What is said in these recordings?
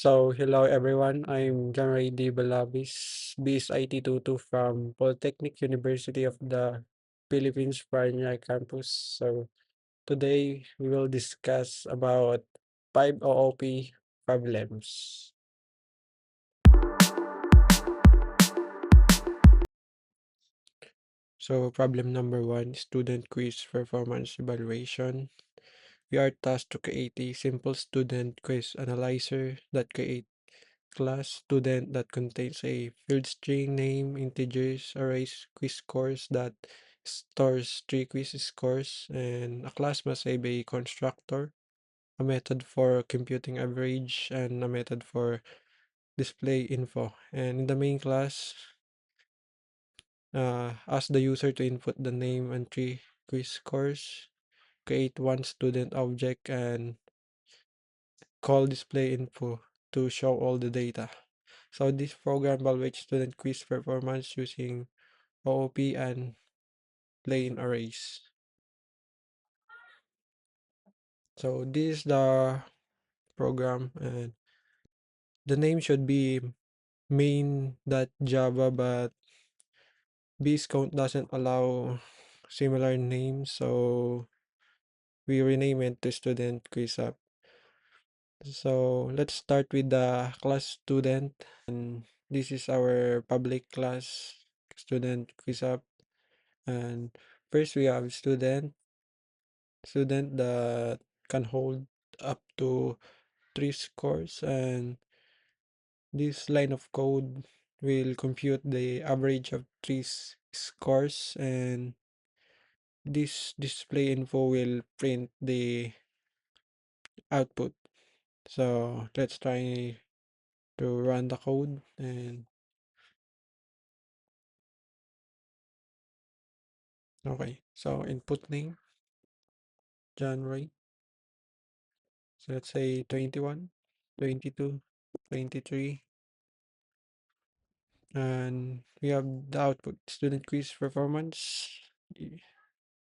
Hello everyone. I'm John Ray D. Balabis, BSIT 22 from Polytechnic University of the Philippines, Paranaque campus. Today we will discuss about 5 OOP problems. Problem number 1, student quiz performance evaluation. We are tasked to create a simple student quiz analyzer that creates class student that contains a field string name, integers, arrays, quiz scores that stores 3 quiz scores, and a class must have a constructor, a method for computing average, and a method for display info. And in the main class, ask the user to input the name and 3 quiz scores, create one student object, and call display info to show all the data. So this program evaluates student quiz performance using OOP and plain arrays. So this is the program, and the name should be main.java, but Bscount doesn't allow similar names, so we rename it to student quiz app. So let's start with the class student, and this is our public class student quiz app. And first we have student that can hold up to 3 scores, and this line of code will compute the average of scores, and this display info will print the output. So let's try to run the code. And okay, so input name January, so let's say 21, 22, 23, and we have the output student quiz performance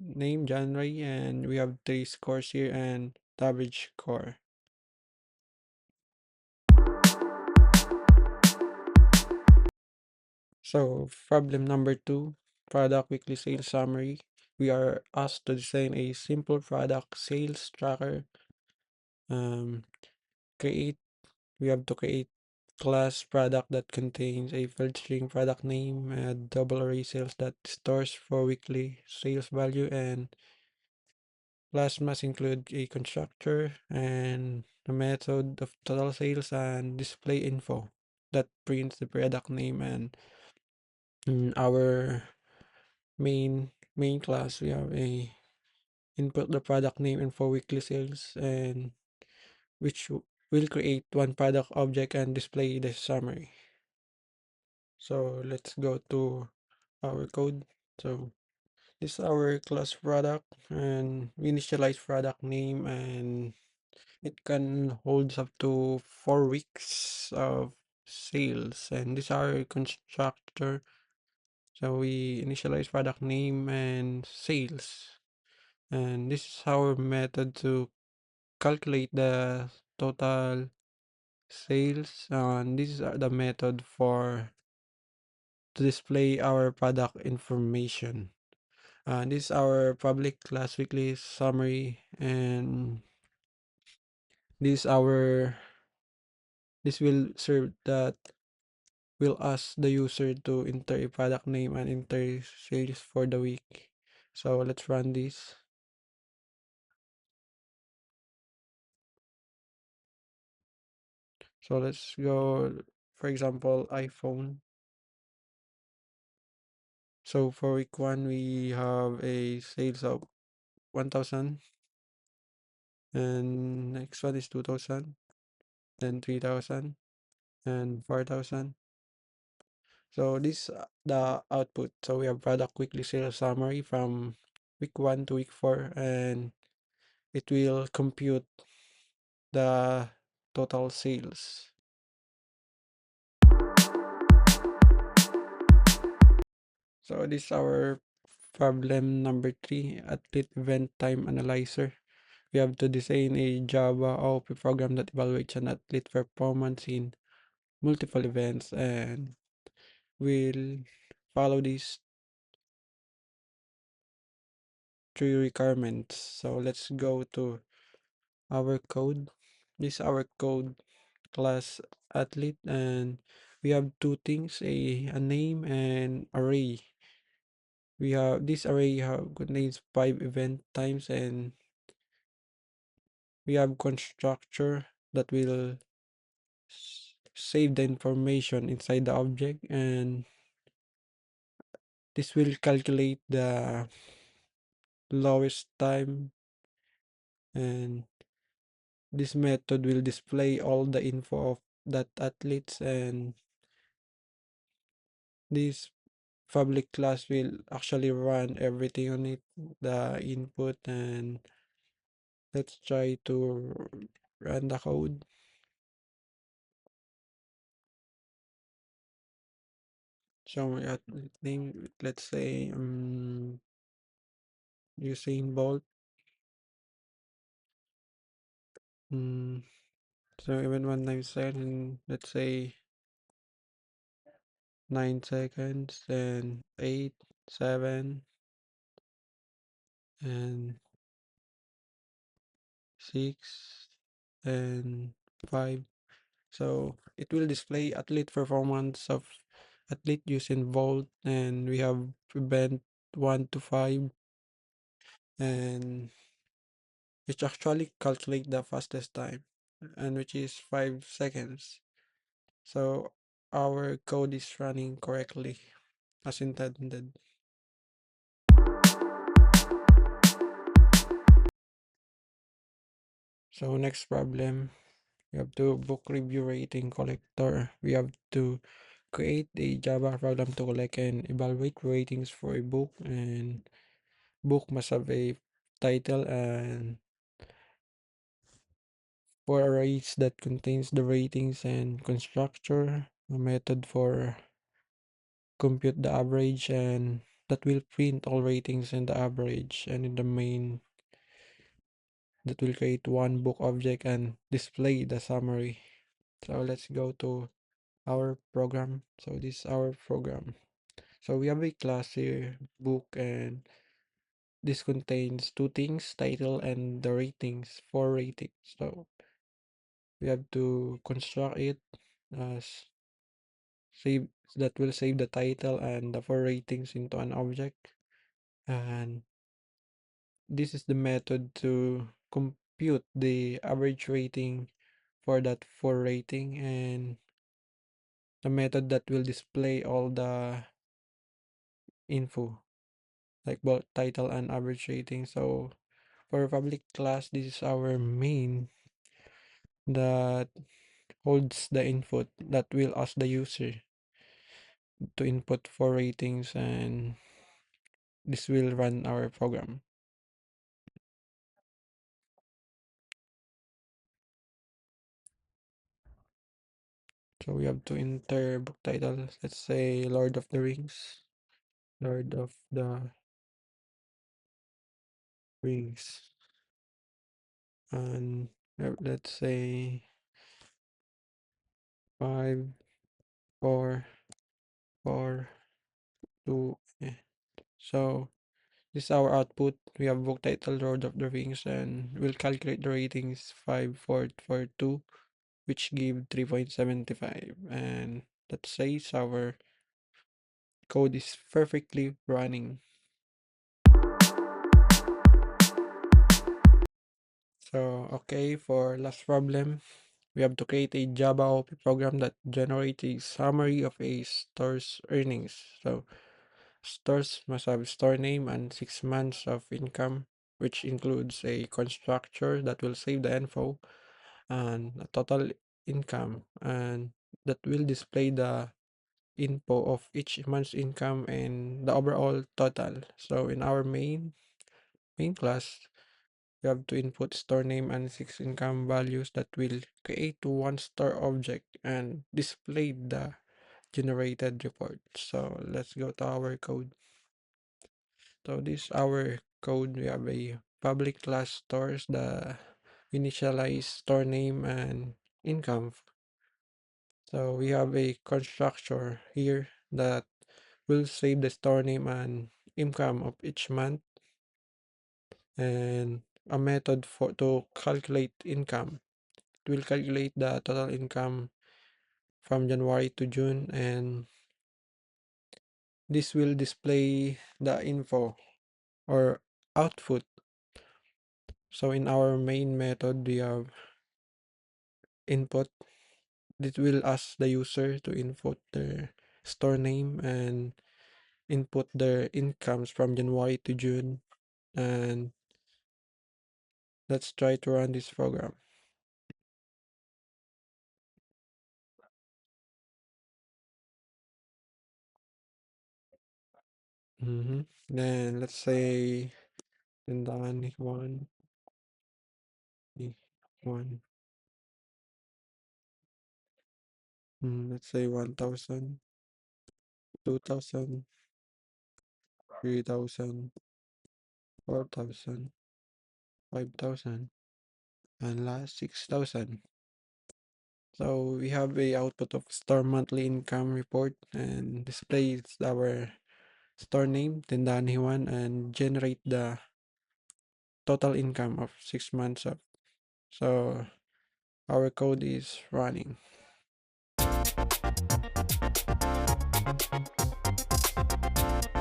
name January, and we have 3 scores here and the average score. So problem number 2, product weekly sales summary. We are asked to design a simple product sales tracker. um create we have to create class product that contains a field string product name, a double array sales that stores for weekly sales value, and class must include a constructor and a method of total sales and display info that prints the product name. And in our main class, we have a input the product name and for weekly sales, and which will create one product object and display the summary. So let's go to our code. So this is our class product, and we initialize product name, and it can hold up to 4 weeks of sales. And this is our constructor. So we initialize product name and sales. And this is our method to calculate the total sales. And this is the method for to display our product information. This is our public class weekly summary, and this our this will serve that will ask the user to enter a product name and enter sales for the week. So let's run this. So let's go, for example, iPhone. So for week 1, we have a sales of 1,000, and next one is 2,000, then 3,000, and 4,000. So this the output. So we have product weekly sales summary from week 1 to week 4, and it will compute the total sales. So this is our problem number 3, athlete event time analyzer. We have to design a Java OOP program that evaluates an athlete performance in multiple events, and we'll follow these three requirements. So let's go to our code. This is our code class athlete, and we have two things, a name and array. We have this array contains 5 event times, and we have constructor that will save the information inside the object, and this will calculate the lowest time, and this method will display all the info of that athletes, and this public class will actually run everything on it, the input. And let's try to run the code. So my athlete name, let's say Usain Bolt. mm, so even 197, let's say 9 seconds, and 8, 7, and 6, and 5. So it will display athlete performance of athlete using Volt, and we have event 1 to 5, and which actually calculate the fastest time, and which is 5 seconds. So our code is running correctly as intended. So next problem, we have to book review rating collector. We have to create a Java program to collect and evaluate ratings for a book, and book must have a title and for arrays that contains the ratings, and constructor, a method for compute the average, and that will print all ratings and the average, and in the main that will create one book object and display the summary. So let's go to our program. So this is our program. So we have a class here, book, and this contains two things, title and the ratings, four ratings. So we have to construct it as save, that will save the title and the four ratings into an object, and this is the method to compute the average rating for that four rating, and the method that will display all the info like both title and average rating. So for public class, this is our main that holds the input that will ask the user to input four ratings, and this will run our program. So we have to enter book title, let's say Lord of the Rings. Lord of the Rings. And let's say 5, 4, 4, 2. So this is our output. We have book title Lord of the Rings, and we'll calculate the ratings 5, 4, 4, 2, which give 3.75. And that says our code is perfectly running. So okay, for last problem, we have to create a Java OP program that generates a summary of a store's earnings. So stores must have store name and 6 months of income, which includes a constructor that will save the info, and a total income, and that will display the info of each month's income and the overall total. So in our main class, you have to input store name and 6 income values that will create one store object and display the generated report. So let's go to our code. So this is our code, we have a public class stores the initialize store name and income. So we have a constructor here that will save the store name and income of each month, and a method for to calculate income. It will calculate the total income from January to June, and this will display the info or output. So in our main method, we have input. It will ask the user to input their store name and input their incomes from January to June. And let's try to run this program. Then let's say tindahan one, let's say 1,000, 2,000, 3,000, 4,000, 5,000, and last 6,000. So we have a output of store monthly income report and displays our store name, tindahan one, and generate the total income of 6 months of. So our code is running.